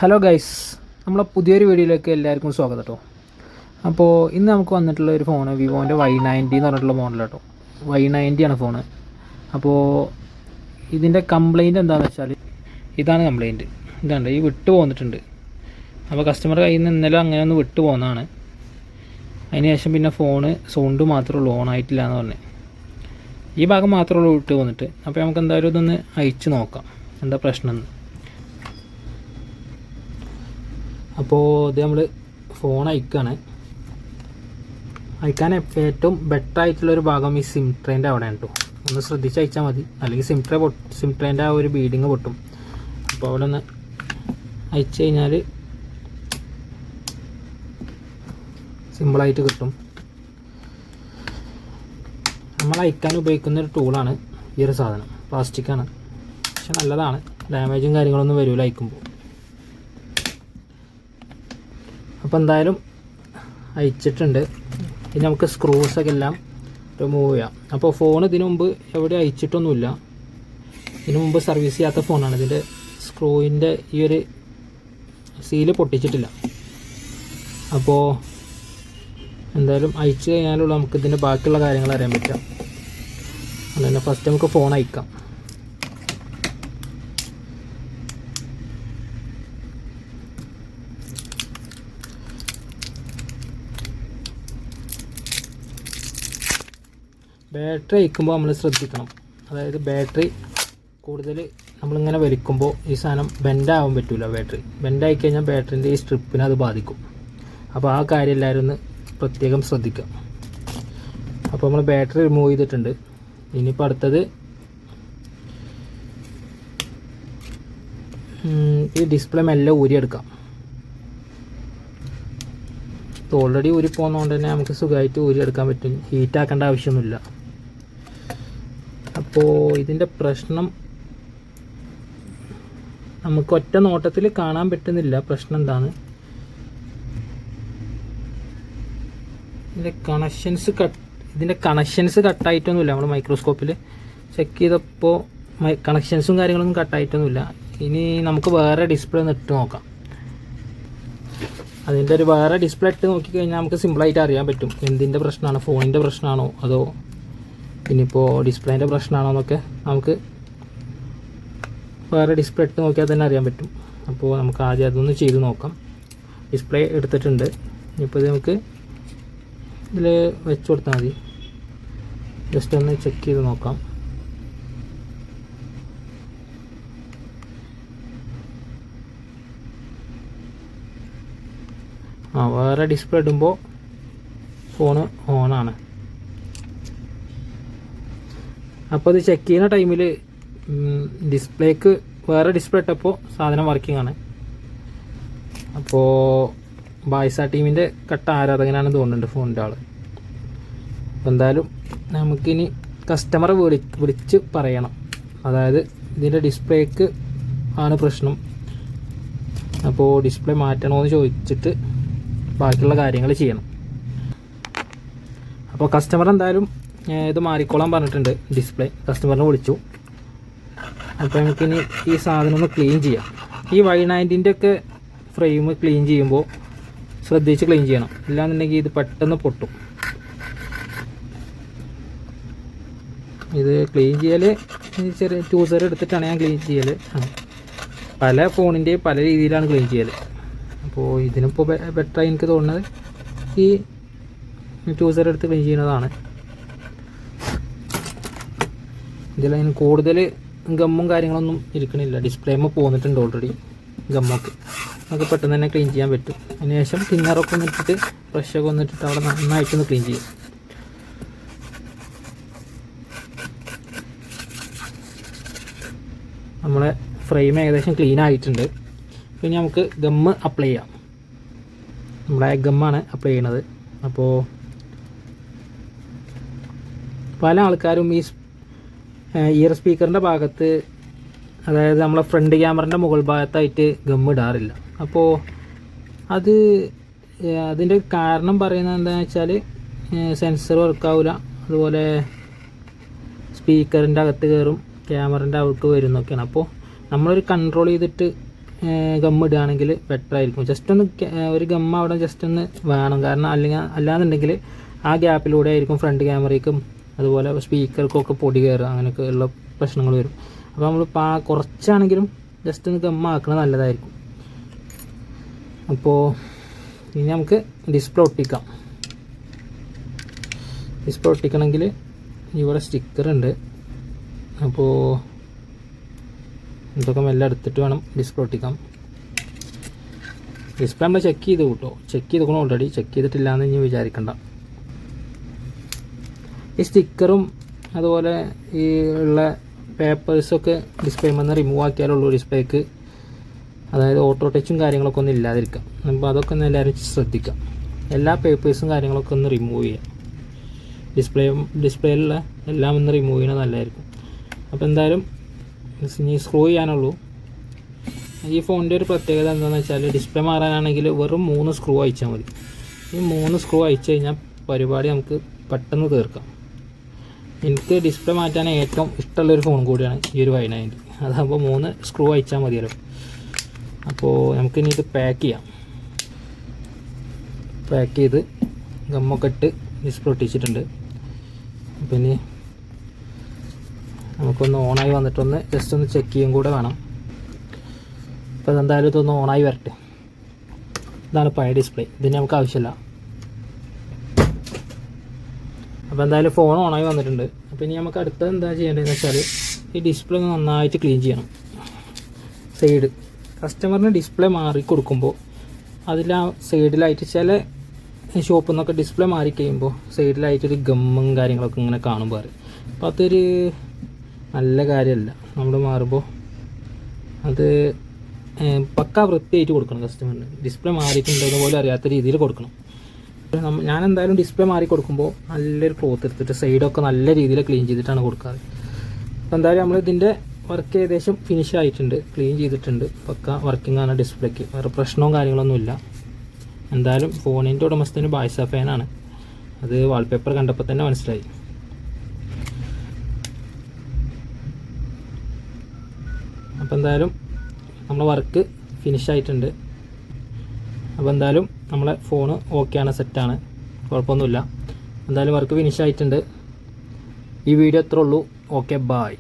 Hello guys, നമ്മളെ പുതിയൊരു വീഡിയോയിലേക്ക് എല്ലാവർക്കും സ്വാഗതം കേട്ടോ. അപ്പോൾ ഇന്ന് നമുക്ക് വന്നിട്ടുള്ള ഒരു ഫോണ് വിവോൻ്റെ Y90 എന്ന് പറഞ്ഞിട്ടുള്ള മോഡൽ കേട്ടോ. Y90 ആണ് ഫോണ്. അപ്പോൾ ഇതിൻ്റെ കംപ്ലയിൻറ്റ് എന്താണെന്ന് വെച്ചാൽ ഇതാണ് കംപ്ലയിൻറ്റ്. ഇതാണ് ഈ വിട്ട് പോന്നിട്ടുണ്ട്. അപ്പോൾ കസ്റ്റമർ കയ്യിൽ നിന്ന് ഇന്നലെ അങ്ങനെ ഒന്ന് വിട്ട് പോകുന്നതാണ്. അതിന് ശേഷം പിന്നെ ഫോണ് സൗണ്ട് മാത്രമേ ഉള്ളൂ, ഓൺ ആയിട്ടില്ല എന്ന് പറഞ്ഞത്. ഈ ഭാഗം മാത്രമേ ഉള്ളൂ വിട്ട് പോന്നിട്ട്. അപ്പോൾ നമുക്ക് എന്തായാലും ഇതൊന്ന് അയച്ച് നോക്കാം എന്താ പ്രശ്നമെന്ന്. അപ്പോൾ ഇത് നമ്മൾ ഫോൺ അയക്കാൻ ഏറ്റവും ബെറ്റർ ആയിട്ടുള്ളൊരു ഭാഗം ഈ സിം ട്രെയിൻ്റെ അവിടെ കേട്ടോ. ഒന്ന് ശ്രദ്ധിച്ച് അയച്ചാൽ മതി, അല്ലെങ്കിൽ സിം ട്രെയിൻ്റെ ആ ഒരു ബീഡിങ് പൊട്ടും. അപ്പോൾ അവിടെ ഒന്ന് അയച്ചു കഴിഞ്ഞാൽ സിമ്പിളായിട്ട് കിട്ടും. നമ്മൾ അയക്കാൻ ഉപയോഗിക്കുന്ന ഒരു ടൂളാണ് ഈ ഒരു സാധനം. പ്ലാസ്റ്റിക്കാണ്, പക്ഷെ നല്ലതാണ്. ഡാമേജും കാര്യങ്ങളൊന്നും വരില്ല അയക്കുമ്പോൾ. അപ്പോൾ എന്തായാലും അയച്ചിട്ടുണ്ട്. ഇനി നമുക്ക് സ്ക്രൂസൊക്കെ എല്ലാം റിമൂവ് ചെയ്യാം. അപ്പോൾ ഫോൺ ഇതിനു മുമ്പ് എവിടെ അയച്ചിട്ടൊന്നുമില്ല. ഇതിനു മുമ്പ് സർവീസ് ചെയ്യാത്ത ഫോണാണ്. ഇതിൻ്റെ സ്ക്രൂവിൻ്റെ ഈ ഒരു സീല് പൊട്ടിച്ചിട്ടില്ല. അപ്പോൾ എന്തായാലും അയച്ചു കഴിഞ്ഞാലുള്ള നമുക്ക് ഇതിൻ്റെ ബാക്കിയുള്ള കാര്യങ്ങൾ അറിയാൻ പറ്റുക. അതുതന്നെ ഫസ്റ്റ് നമുക്ക് ഫോൺ അയക്കാം. ബാറ്ററി അയക്കുമ്പോൾ നമ്മൾ ശ്രദ്ധിക്കണം. അതായത് ബാറ്ററി കൂടുതൽ നമ്മളിങ്ങനെ വലിക്കുമ്പോൾ ഈ സാധനം ബെൻഡാവാൻ പറ്റില്ല. ബാറ്ററി ബെൻഡായി കഴിഞ്ഞാൽ ബാറ്ററിൻ്റെ ഈ സ്ട്രിപ്പിനെ അത് ബാധിക്കും. അപ്പോൾ ആ കാര്യം എല്ലാവരും ഒന്ന് പ്രത്യേകം ശ്രദ്ധിക്കുക. അപ്പോൾ നമ്മൾ ബാറ്ററി റിമൂവ് ചെയ്തിട്ടുണ്ട്. ഇനിയിപ്പോൾ അടുത്തത് ഈ ഡിസ്പ്ലേ മെല്ലെ ഊരിയെടുക്കാം. ഇത് ഓൾറെഡി ഊരി പോകുന്നതുകൊണ്ട് തന്നെ നമുക്ക് സുഖമായിട്ട് ഊരിയെടുക്കാൻ പറ്റും. ഹീറ്റാക്കേണ്ട ആവശ്യമൊന്നുമില്ല. അപ്പോൾ ഇതിൻ്റെ പ്രശ്നം നമുക്ക് ഒറ്റ നോട്ടത്തിൽ കാണാൻ പറ്റുന്നില്ല. പ്രശ്നം എന്താണ്, ഇതിൻ്റെ കണക്ഷൻസ് കട്ടായിട്ടൊന്നുമില്ല. നമ്മൾ മൈക്രോസ്കോപ്പിൽ ചെക്ക് ചെയ്തപ്പോൾ കണക്ഷൻസും കാര്യങ്ങളൊന്നും കട്ടായിട്ടൊന്നുമില്ല. ഇനി നമുക്ക് വേറെ ഡിസ്പ്ലേ ഒന്ന് ഇട്ട് നോക്കാം. അതിൻ്റെ ഒരു വേറെ ഡിസ്പ്ലേ ഇട്ട് നോക്കിക്കഴിഞ്ഞാൽ നമുക്ക് സിമ്പിളായിട്ട് അറിയാൻ പറ്റും എന്തിൻ്റെ പ്രശ്നമാണ്. ഫോണിൻ്റെ പ്രശ്നമാണോ അതോ ഇനിയിപ്പോൾ ഡിസ്പ്ലേൻ്റെ പ്രശ്നമാണോ എന്നൊക്കെ നമുക്ക് വേറെ ഡിസ്പ്ലേ ഇട്ട് നോക്കിയാൽ തന്നെ അറിയാൻ പറ്റും. അപ്പോൾ നമുക്ക് ആദ്യം അതൊന്ന് ചെയ്ത് നോക്കാം. ഡിസ്പ്ലേ എടുത്തിട്ടുണ്ട്. ഇനിയിപ്പോൾ ഇത് നമുക്ക് ഇതിൽ വെച്ച് കൊടുത്താൽ മതി. ജസ്റ്റ് ഒന്ന് ചെക്ക് ചെയ്ത് നോക്കാം. വേറെ ഡിസ്പ്ലേ ഇടുമ്പോൾ ഫോണ് ഓണാണ്. അപ്പോൾ ഇത് ചെക്ക് ചെയ്യുന്ന ടൈമിൽ ഡിസ്പ്ലേക്ക് വേറെ ഡിസ്പ്ലേ ഇട്ടപ്പോൾ സാധനം വർക്കിംഗ് ആണ്. അപ്പോൾ ബായ്സ ടീമിൻ്റെ കട്ട ആരാധകനാണെന്ന് തോന്നുന്നുണ്ട് ഫോണിൻ്റെ ആൾ. അപ്പോൾ എന്തായാലും നമുക്കിനി കസ്റ്റമറെ വിളിച്ച് പറയണം. അതായത് ഇതിൻ്റെ ഡിസ്പ്ലേക്ക് ആണ് പ്രശ്നം. അപ്പോൾ ഡിസ്പ്ലേ മാറ്റണമെന്ന് ചോദിച്ചിട്ട് ബാക്കിയുള്ള കാര്യങ്ങൾ ചെയ്യണം. അപ്പോൾ കസ്റ്റമർ എന്തായാലും ഇത് മാറിക്കോളാൻ പറഞ്ഞിട്ടുണ്ട്. ഡിസ്പ്ലേ കസ്റ്റമറിനെ വിളിച്ചു. അപ്പോൾ നമുക്കിനി ഈ സാധനം ഒന്ന് ക്ലീൻ ചെയ്യാം. ഈ Y90 ഒക്കെ ഫ്രെയിം ക്ലീൻ ചെയ്യുമ്പോൾ ശ്രദ്ധിച്ച് ക്ലീൻ ചെയ്യണം. ഇല്ലാന്നുണ്ടെങ്കിൽ ഇത് പെട്ടെന്ന് പൊട്ടും. ഇത് ക്ലീൻ ചെയ്യൽ ചെറിയ ടൂസർ എടുത്തിട്ടാണ് ഞാൻ ക്ലീൻ ചെയ്യൽ. പല ഫോണിൻ്റെയും പല രീതിയിലാണ് ക്ലീൻ ചെയ്യൽ. അപ്പോൾ ഇതിനിപ്പോൾ ബെറ്ററായി എനിക്ക് തോന്നുന്നത് ഈ ടൂസർ എടുത്ത് ക്ലീൻ ചെയ്യുന്നതാണ്. ഇതിലതിന് കൂടുതൽ ഗമ്മും കാര്യങ്ങളൊന്നും ഇരിക്കണില്ല. ഡിസ്പ്ലേമ്മ പോന്നിട്ടുണ്ട് ഓൾറെഡി ഗമ്മൊക്കെ. നമുക്ക് പെട്ടെന്ന് തന്നെ ക്ലീൻ ചെയ്യാൻ പറ്റും. അതിനുശേഷം തിന്നറൊക്കെ ഒന്നിട്ടിട്ട് ഫ്രഷൊക്കെ ഒന്നിട്ടിട്ട് അവിടെ നന്നായിട്ടൊന്ന് ക്ലീൻ ചെയ്യും. നമ്മളെ ഫ്രെയിം ഏകദേശം ക്ലീൻ ആയിട്ടുണ്ട്. പിന്നെ നമുക്ക് ഗമ്മ് അപ്ലൈ ചെയ്യാം. നമ്മളെ ഗമ്മാണ് അപ്ലൈ ചെയ്യണത്. അപ്പോൾ പല ആൾക്കാരും ഈ ഇയർ സ്പീക്കറിൻ്റെ ഭാഗത്ത്, അതായത് നമ്മളെ ഫ്രണ്ട് ക്യാമറൻ്റെ മുകൾ ഭാഗത്തായിട്ട് ഗമ്മ് ഇടാറില്ല. അപ്പോൾ അതിൻ്റെ കാരണം പറയുന്നത് എന്താണെന്ന് വെച്ചാൽ സെൻസർ വർക്കാവില്ല, അതുപോലെ സ്പീക്കറിൻ്റെ അകത്ത് കയറും, ക്യാമറൻ്റെ അകത്ത് വരും എന്നൊക്കെയാണ്. അപ്പോൾ നമ്മളൊരു കൺട്രോൾ ചെയ്തിട്ട് ഗം ഇടുകയാണെങ്കിൽ ബെറ്റർ ആയിരിക്കും. ജസ്റ്റ് ഒന്ന് ഒരു ഗം അവിടെ ജസ്റ്റ് ഒന്ന് വേണം. കാരണം അല്ലാന്നുണ്ടെങ്കിൽ ആ ഗ്യാപ്പിലൂടെ ആയിരിക്കും ഫ്രണ്ട് ക്യാമറയ്ക്കും അതുപോലെ സ്പീക്കർക്കൊക്കെ പൊടി കയറുക, അങ്ങനെയൊക്കെ ഉള്ള പ്രശ്നങ്ങൾ വരും. അപ്പോൾ നമ്മൾ കുറച്ചാണെങ്കിലും ജസ്റ്റ് ഒന്ന് ഗം ആക്കുന്നത് നല്ലതായിരിക്കും. അപ്പോൾ ഇനി നമുക്ക് ഡിസ്പ്ലേ ഒട്ടിക്കാം. ഡിസ്പ്ലേ ഒട്ടിക്കണമെങ്കിൽ ഇവിടെ സ്റ്റിക്കർ ഉണ്ട്. അപ്പോൾ ഇതൊക്കെ മെല്ലെ എടുത്തിട്ട് വേണം ഡിസ്പ്ലേ ഒട്ടിക്കാം. ഡിസ്പ്ലേ നമ്മൾ ചെക്ക് ചെയ്ത് കൂട്ടോ, ചെക്ക് ചെയ്തേക്കണം ഓൾറെഡി, ചെക്ക് ചെയ്തിട്ടില്ല എന്ന് ഇനി വിചാരിക്കണ്ട. ഈ സ്റ്റിക്കറും അതുപോലെ ഈ ഉള്ള പേപ്പേഴ്സൊക്കെ ഡിസ്പ്ലേ നിന്ന് റിമൂവ് ആക്കിയാലുള്ളൂ ഡിസ്പ്ലേക്ക്, അതായത് ഓട്ടോ ടച്ചും കാര്യങ്ങളൊക്കെ ഒന്നും ഇല്ലാതിരിക്കാം. അപ്പോൾ അതൊക്കെ ഒന്ന് എല്ലാവരും ശ്രദ്ധിക്കാം. എല്ലാ പേപ്പേഴ്സും കാര്യങ്ങളൊക്കെ ഒന്ന് റിമൂവ് ചെയ്യാം. ഡിസ്പ്ലേയിലുള്ള എല്ലാം ഒന്ന് റിമൂവ് ചെയ്യണത് നല്ലതായിരിക്കും. അപ്പോൾ എന്തായാലും ഇനി സ്ക്രൂ ചെയ്യാനുള്ളൂ. ഈ ഫോണിൻ്റെ ഒരു പ്രത്യേകത എന്താണെന്ന് വെച്ചാൽ ഡിസ്പ്ലേ മാറാനാണെങ്കിൽ വെറും 3 സ്ക്രൂ അയച്ചാൽ മതി. ഈ 3 സ്ക്രൂ അയച്ചു കഴിഞ്ഞാൽ പരിപാടി നമുക്ക് പെട്ടെന്ന് തീർക്കാം. എനിക്ക് ഡിസ്പ്ലേ മാറ്റാൻ ഏറ്റവും ഇഷ്ടമുള്ളൊരു ഫോൺ കൂടിയാണ് ഈ ഒരു Y90. അതാകുമ്പോൾ 3 സ്ക്രൂ അയച്ചാൽ മതിയല്ലോ. അപ്പോൾ നമുക്കിനി ഇത് പാക്ക് ചെയ്യാം. പാക്ക് ചെയ്ത് ഗമ്മൊക്കെ ഇട്ട് ഡിസ്പ്ലേ ഒട്ടിച്ചിട്ടുണ്ട്. അപ്പോൾ ഇനി നമുക്കൊന്ന് ഓണായി വന്നിട്ടൊന്ന് ജസ്റ്റ് ഒന്ന് ചെക്ക് ചെയ്യും കൂടെ വേണം. അപ്പോൾ അതെന്തായാലും ഇതൊന്ന് ഓണായി വരട്ടെ. ഇതാണ് പഴയ ഡിസ്പ്ലേ, ഇതിന് നമുക്ക് ആവശ്യമില്ല. അപ്പോൾ എന്തായാലും ഫോൺ ഓണായി വന്നിട്ടുണ്ട്. അപ്പോൾ ഇനി നമുക്ക് അടുത്തത് എന്താ ചെയ്യേണ്ടതെന്ന് വെച്ചാൽ ഈ ഡിസ്പ്ലേ ഒന്ന് നന്നായിട്ട് ക്ലീൻ ചെയ്യണം. സൈഡ് കസ്റ്റമറിന് ഡിസ്പ്ലേ മാറി കൊടുക്കുമ്പോൾ അതിൽ ആ സൈഡിലായിട്ട് ചില ഷോപ്പിൽ നിന്നൊക്കെ ഡിസ്പ്ലേ മാറിക്കഴിയുമ്പോൾ സൈഡിലായിട്ടൊരു ഗമ്മും കാര്യങ്ങളൊക്കെ ഇങ്ങനെ കാണുമ്പോൾ അറിയാം. അപ്പോൾ അതൊരു നല്ല കാര്യമല്ല. നമ്മൾ മാറുമ്പോൾ അത് പക്കാ വൃത്തിയായിട്ട് കൊടുക്കണം. കസ്റ്റമറിന് ഡിസ്പ്ലേ മാറിയിട്ടുണ്ടെന്ന് പോലും അറിയാത്ത രീതിയിൽ കൊടുക്കണം. ഞാൻ എന്തായാലും ഡിസ്പ്ലേ മാറി കൊടുക്കുമ്പോൾ നല്ലൊരു ക്ലോത്ത് എടുത്തിട്ട് സൈഡൊക്കെ നല്ല രീതിയിൽ ക്ലീൻ ചെയ്തിട്ടാണ് കൊടുക്കാറ്. അപ്പോൾ എന്തായാലും നമ്മൾ ഇതിൻ്റെ വർക്ക് ഏകദേശം ഫിനിഷ് ആയിട്ടുണ്ട്, ക്ലീൻ ചെയ്തിട്ടുണ്ട്, പക്ക വർക്കിംഗ് ആണ് ഡിസ്പ്ലേക്ക്. വേറെ പ്രശ്നവും കാര്യങ്ങളൊന്നുമില്ല. എന്തായാലും ഫോണിൻ്റെ ഉടമസ്ഥന് ബായ്സ ഫാനാണ്. അത് വാൾപേപ്പർ കണ്ടപ്പോൾ തന്നെ മനസ്സിലായി. അപ്പോൾ എന്തായാലും നമ്മളെ വർക്ക് ഫിനിഷ് ആയിട്ടുണ്ട്. അപ്പോൾ എന്തായാലും നമ്മളെ ഫോണ് ഓക്കെയാണ്, സെറ്റാണ്, കുഴപ്പമൊന്നുമില്ല. എന്തായാലും വർക്ക് ഫിനിഷ് ആയിട്ടുണ്ട്. ഈ വീഡിയോ എത്ര ഉള്ളൂ. Okay, bye.